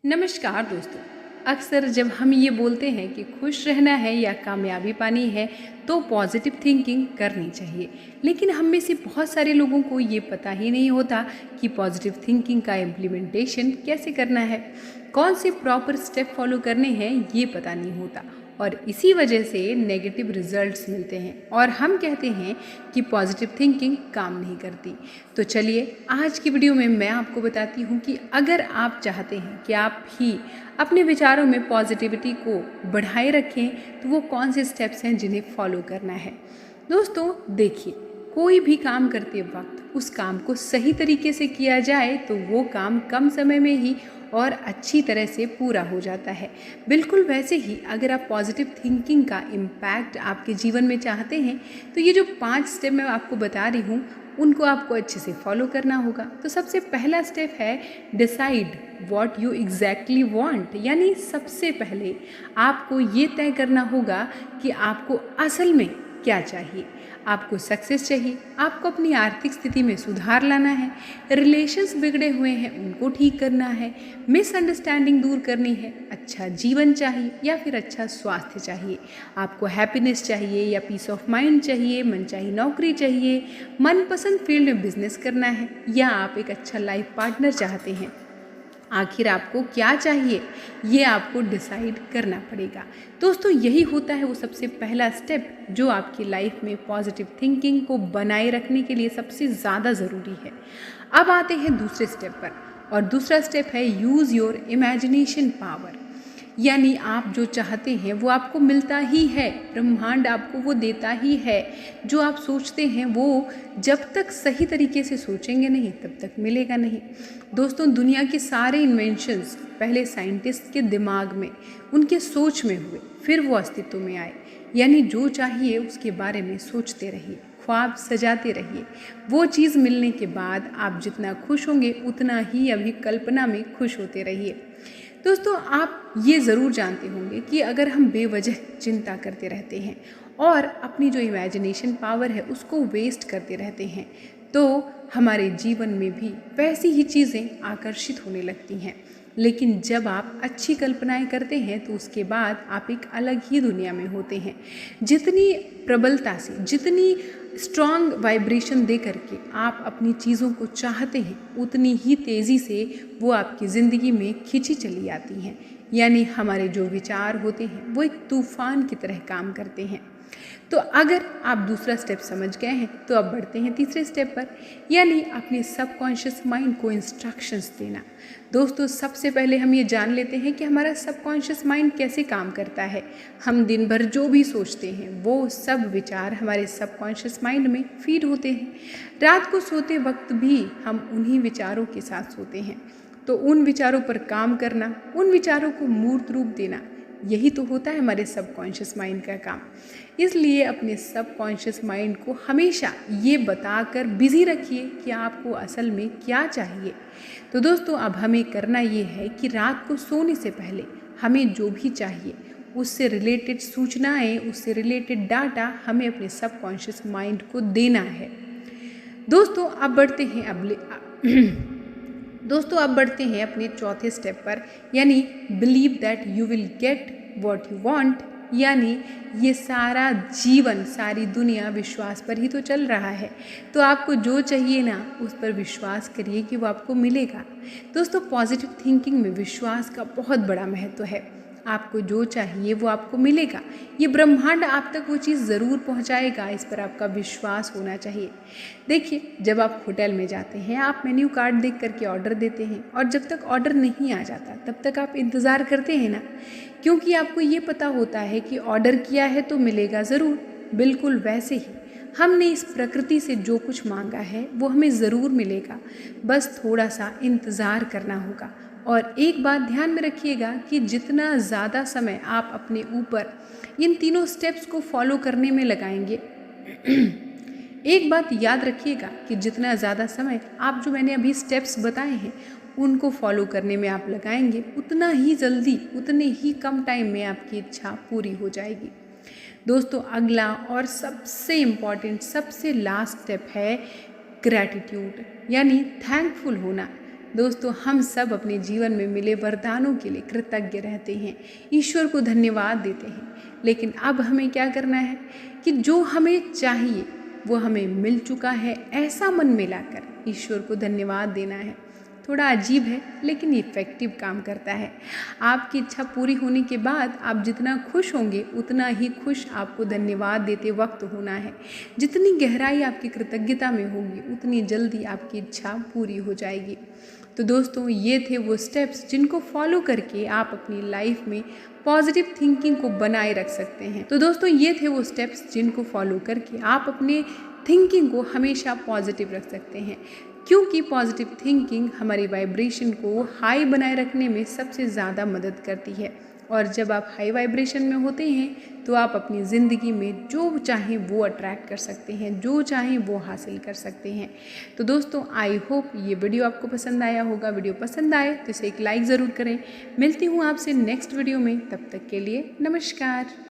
नमस्कार दोस्तों। अक्सर जब हम ये बोलते हैं कि खुश रहना है या कामयाबी पानी है तो पॉजिटिव थिंकिंग करनी चाहिए, लेकिन हम में से बहुत सारे लोगों को ये पता ही नहीं होता कि पॉजिटिव थिंकिंग का इम्प्लीमेंटेशन कैसे करना है, कौन से प्रॉपर स्टेप फॉलो करने हैं ये पता नहीं होता और इसी वजह से नेगेटिव रिजल्ट्स मिलते हैं और हम कहते हैं कि पॉजिटिव थिंकिंग काम नहीं करती। तो चलिए आज की वीडियो में मैं आपको बताती हूँ कि अगर आप चाहते हैं कि आप भी अपने विचारों में पॉजिटिविटी को बढ़ाए रखें तो वो कौन से स्टेप्स हैं जिन्हें फॉलो करना है। दोस्तों देखिए, कोई भी काम करते वक्त उस काम को सही तरीके से किया जाए तो वो काम कम समय में ही और अच्छी तरह से पूरा हो जाता है। बिल्कुल वैसे ही अगर आप पॉजिटिव थिंकिंग का इम्पैक्ट आपके जीवन में चाहते हैं तो ये जो 5 स्टेप मैं आपको बता रही हूँ उनको आपको अच्छे से फॉलो करना होगा। तो सबसे पहला स्टेप है decide what you exactly want, यानी सबसे पहले आपको ये तय करना होगा कि आपको असल में क्या चाहिए। आपको सक्सेस चाहिए, आपको अपनी आर्थिक स्थिति में सुधार लाना है, रिलेशंस बिगड़े हुए हैं उनको ठीक करना है, मिसअंडरस्टैंडिंग दूर करनी है, अच्छा जीवन चाहिए या फिर अच्छा स्वास्थ्य चाहिए, आपको हैप्पीनेस चाहिए या पीस ऑफ माइंड चाहिए, मनचाही नौकरी चाहिए, मनपसंद फील्ड में बिजनेस करना है या आप एक अच्छा लाइफ पार्टनर चाहते हैं। आखिर आपको क्या चाहिए ये आपको डिसाइड करना पड़ेगा। दोस्तों यही होता है वो सबसे पहला स्टेप जो आपकी लाइफ में पॉजिटिव थिंकिंग को बनाए रखने के लिए सबसे ज़्यादा ज़रूरी है। अब आते हैं दूसरे स्टेप पर, और दूसरा स्टेप है यूज़ योर इमेजिनेशन पावर, यानी आप जो चाहते हैं वो आपको मिलता ही है, ब्रह्मांड आपको वो देता ही है। जो आप सोचते हैं वो जब तक सही तरीके से सोचेंगे नहीं तब तक मिलेगा नहीं। दोस्तों दुनिया के सारे इन्वेंशंस पहले साइंटिस्ट के दिमाग में, उनके सोच में हुए, फिर वो अस्तित्व में आए। यानी जो चाहिए उसके बारे में सोचते रहिए, ख्वाब सजाते रहिए। वो चीज़ मिलने के बाद आप जितना खुश होंगे उतना ही अभी कल्पना में खुश होते रहिए। दोस्तों आप ये ज़रूर जानते होंगे कि अगर हम बेवजह चिंता करते रहते हैं और अपनी जो इमेजिनेशन पावर है उसको वेस्ट करते रहते हैं तो हमारे जीवन में भी वैसी ही चीज़ें आकर्षित होने लगती हैं। लेकिन जब आप अच्छी कल्पनाएं करते हैं तो उसके बाद आप एक अलग ही दुनिया में होते हैं। जितनी प्रबलता से, जितनी स्ट्रॉन्ग वाइब्रेशन दे करके आप अपनी चीज़ों को चाहते हैं उतनी ही तेज़ी से वो आपकी ज़िंदगी में खिंची चली आती हैं। यानी हमारे जो विचार होते हैं वो एक तूफान की तरह काम करते हैं। तो अगर आप दूसरा स्टेप समझ गए हैं तो अब बढ़ते हैं तीसरे स्टेप पर, यानी अपने सबकॉन्शियस माइंड को इंस्ट्रक्शंस देना। दोस्तों सबसे पहले हम ये जान लेते हैं कि हमारा सबकॉन्शियस माइंड कैसे काम करता है। हम दिन भर जो भी सोचते हैं वो सब विचार हमारे सबकॉन्शियस माइंड में फीड होते हैं। रात को सोते वक्त भी हम उन्हीं विचारों के साथ सोते हैं। तो उन विचारों पर काम करना, उन विचारों को मूर्त रूप देना, यही तो होता है हमारे सबकॉन्शियस माइंड का काम। इसलिए अपने सबकॉन्शियस माइंड को हमेशा ये बताकर बिजी रखिए कि आपको असल में क्या चाहिए। तो दोस्तों अब हमें करना ये है कि रात को सोने से पहले हमें जो भी चाहिए उससे रिलेटेड सूचनाएं, उससे रिलेटेड डाटा हमें अपने सबकॉन्शियस माइंड को देना है। दोस्तों अब बढ़ते हैं अपने चौथे स्टेप पर, यानी believe that you will get what you want. यानी ये सारा जीवन, सारी दुनिया विश्वास पर ही तो चल रहा है। तो आपको जो चाहिए ना उस पर विश्वास करिए कि वो आपको मिलेगा। दोस्तों पॉजिटिव थिंकिंग में विश्वास का बहुत बड़ा महत्व है। आपको जो चाहिए वो आपको मिलेगा। ये ब्रह्मांड आप तक वो चीज़ ज़रूर पहुंचाएगा, इस पर आपका विश्वास होना चाहिए। देखिए जब आप होटल में जाते हैं आप मेन्यू कार्ड देख करके ऑर्डर देते हैं और जब तक ऑर्डर नहीं आ जाता तब तक आप इंतज़ार करते हैं ना, क्योंकि आपको ये पता होता है कि ऑर्डर किया है तो मिलेगा ज़रूर। बिल्कुल वैसे ही हमने इस प्रकृति से जो कुछ मांगा है वो हमें ज़रूर मिलेगा, बस थोड़ा सा इंतज़ार करना होगा। और एक बात ध्यान में रखिएगा कि जितना ज़्यादा समय आप अपने ऊपर इन तीनों स्टेप्स को फॉलो करने में लगाएंगे एक बात याद रखिएगा कि जितना ज़्यादा समय आप जो मैंने अभी स्टेप्स बताए हैं उनको फॉलो करने में आप लगाएंगे उतना ही जल्दी, उतने ही कम टाइम में आपकी इच्छा पूरी हो जाएगी। दोस्तों अगला और सबसे इम्पॉर्टेंट, सबसे लास्ट स्टेप है ग्रैटिट्यूड, यानी थैंकफुल होना। दोस्तों, हम सब अपने जीवन में मिले वरदानों के लिए कृतज्ञ रहते हैं, ईश्वर को धन्यवाद देते हैं। लेकिन अब हमें क्या करना है कि जो हमें चाहिए वो हमें मिल चुका है, ऐसा मन में लाकर ईश्वर को धन्यवाद देना है। थोड़ा अजीब है लेकिन इफ़ेक्टिव काम करता है। आपकी इच्छा पूरी होने के बाद आप जितना खुश होंगे उतना ही खुश आपको धन्यवाद देते वक्त होना है। जितनी गहराई आपकी कृतज्ञता में होगी उतनी जल्दी आपकी इच्छा पूरी हो जाएगी। तो दोस्तों, ये थे वो स्टेप्स जिनको फॉलो करके आप अपनी लाइफ में पॉजिटिव थिंकिंग को बनाए रख सकते हैं। तो दोस्तों, ये थे वो स्टेप्स जिनको फॉलो करके आप अपने थिंकिंग को हमेशा पॉजिटिव रख सकते हैं, क्योंकि पॉजिटिव थिंकिंग हमारी वाइब्रेशन को हाई बनाए रखने में सबसे ज़्यादा मदद करती है। और जब आप हाई वाइब्रेशन में होते हैं तो आप अपनी ज़िंदगी में जो चाहें वो अट्रैक्ट कर सकते हैं, जो चाहें वो हासिल कर सकते हैं। तो दोस्तों, आई होप ये वीडियो आपको पसंद आया होगा। वीडियो पसंद आए तो इसे एक लाइक ज़रूर करें। मिलती हूँ आपसे नेक्स्ट वीडियो में, तब तक के लिए नमस्कार।